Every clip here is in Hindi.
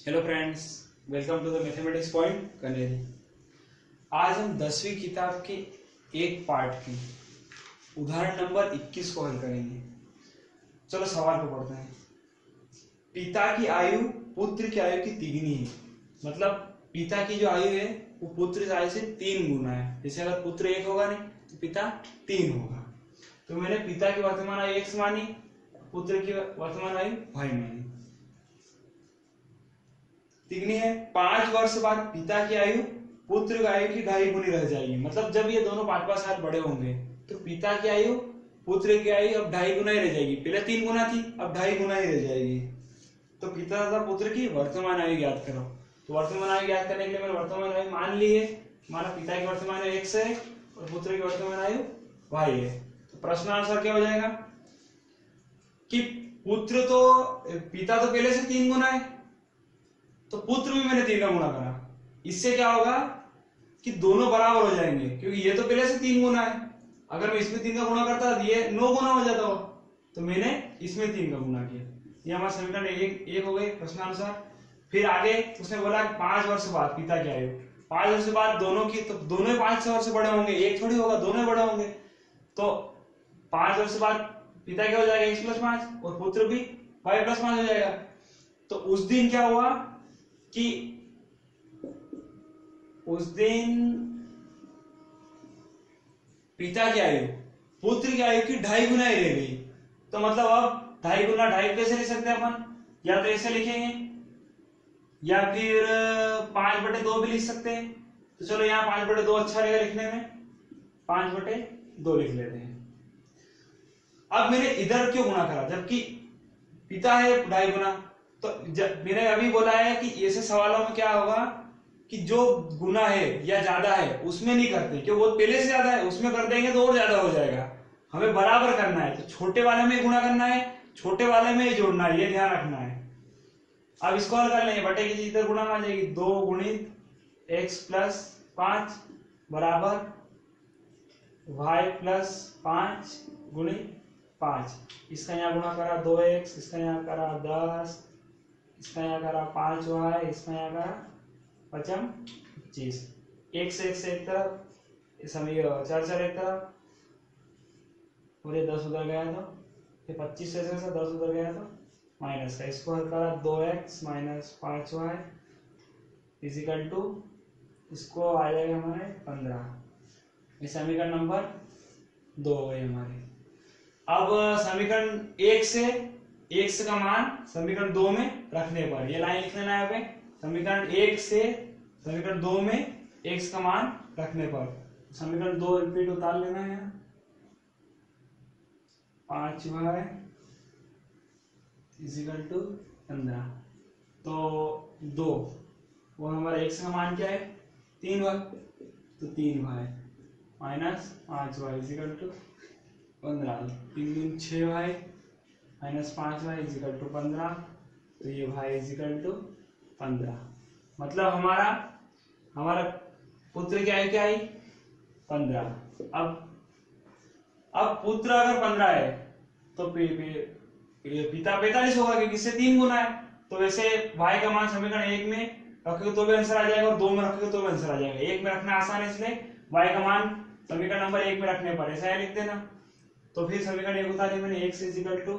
Hello friends, welcome to the mathematics point कनेरी। आज हम 10वीं किताब के एक पार्ट की उदाहरण नंबर 21 को हल करेंगे। चलो सवाल को पढ़ते हैं। पिता की आयु पुत्र की आयु की तिगुनी है। मतलब पिता की जो आयु है वो पुत्र की आयु से 3 गुना है। जैसे अगर पुत्र 1 होगा नहीं तो पिता 3 होगा। तो मैंने पिता की वर्तमान आयु x मानी, पुत्र की वर्तमान आयु y मानी। तिगनी है 5 वर्ष बाद पिता की आयु पुत्र की आयु की 2.5 गुनी रह जाएगी। मतलब जब ये दोनों 5-5 साल बड़े होंगे तो पिता की आयु पुत्र की आयु अब 2.5 गुना ही रह जाएगी। पहले 3 गुना थी, अब 2.5 गुना ही रह जाएगी। तो पिता तथा पुत्र की वर्तमान आयु ज्ञात करो। तो वर्तमान आयु ज्ञात करने के लिए मैंने वर्तमान आयु मान ली है। हमारा पिता की वर्तमान आयु x है और पुत्र की वर्तमान आयु y है। तो प्रश्न आंसर क्या हो जाएगा कि पुत्र तो पिता तो पहले से 3 गुना है, तो पुत्र भी मैंने 3 का गुणा करा। इससे क्या होगा कि दोनों बराबर हो जाएंगे, क्योंकि ये तो पहले से 3 गुना है। अगर मैं इसमें 3 का गुणा करता तो ये 9 गुना हो जाता हो, तो मैंने इसमें 3 का गुणा किया। ये हमारा समीकरण एक हो गए प्रश्नानुसार। फिर आगे उसने बोला 5 वर्ष बाद पिता की आयु, 5 वर्ष बाद दोनों की, तो दोनों ही 5 वर्ष बड़े होंगे, एक थोड़ी होगा, दोनों ही बड़े होंगे। तो 5 वर्ष बाद पिता क्या हो जाएगा x+5 और पुत्र भी y+5 हो जाएगा। तो उस दिन क्या हुआ कि उस दिन पिता की आयु पुत्र की आयु की 2.5 गुना ही रह गई। तो मतलब अब 2.5 गुना 2.5 कैसे लिख सकते हैं अपन? या तो ऐसे लिखेंगे या फिर 5/2 भी लिख सकते हैं। तो चलो यहाँ 5/2 अच्छा रहेगा लिखने में, 5/2 लिख लेते हैं। अब मैंने इधर क्यों गुणा करा जबकि पिता है 2.5 गुना? तो जब मैंने अभी बोला है कि ऐसे सवालों में क्या होगा कि जो गुना है या ज्यादा है उसमें नहीं करते, क्यों? वो पहले से ज्यादा है, उसमें कर देंगे तो और ज्यादा हो जाएगा। हमें बराबर करना है, तो छोटे वाले में गुणा करना है, छोटे वाले में ही जोड़ना है, ये ध्यान रखना है। अब इसको हल कर लेंगे। बटे की इधर गुणा में आ जाएगी, 2 गुणित x+5 बराबर y+5 गुणित 5। इसका यहाँ गुणा करा 2x, इसका यहाँ करा 10, इसका यहाँ करा 5y, इसका यहाँ करा 25। x एक तरफ, समय 4 एक तरफ, और ये 10 उधर गया तो ये 25 से 10 उधर गया तो माइनस का। इसको हल करा 2x - 5y इजिकल टू, इसको आ जाएगा हमारे 15। ये समीकरण नंबर 2 हो गई हमारी। अब समीकरण 1 से x का मान समीकरण 2 में रखने पर ये लाइन लिख लेना है। यहाँ पे समीकरण 1 से समीकरण 2 में x का मान रखने पर समीकरण 2 रिपीट उतार लेना है। 5y is equal to 15। तो 2 वो हमारा x का मान क्या है? 3y। तो 3y minus 5y is equal to 15। 3 दूनी 6y minus 5y is equal to 15। तो ये y इजिकल टू 15। मतलब हमारा पुत्र क्या है, क्या आई 15। अब पुत्र अगर 15 है तो पिता 45 होगा, क्योंकि इससे 3 गुना है। तो वैसे y का मान समीकरण 1 में रखोगे तो भी आंसर आ जाएगा, और 2 में रखोगे तो भी आंसर आ जाएगा। 1 में रखना आसान है, इसलिए y का मान समीकरण नंबर 1 में रखने पर ऐसा है लिख देना। तो फिर समीकरण 1 उतारे मैंने, x इजिकल टू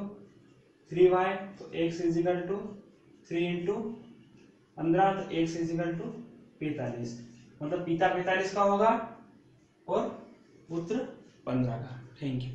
3y, तो x इजिकल टू 3 × 15, तो x इजिकल टू 45। मतलब पिता 45 का होगा और पुत्र 15 का। Thank you.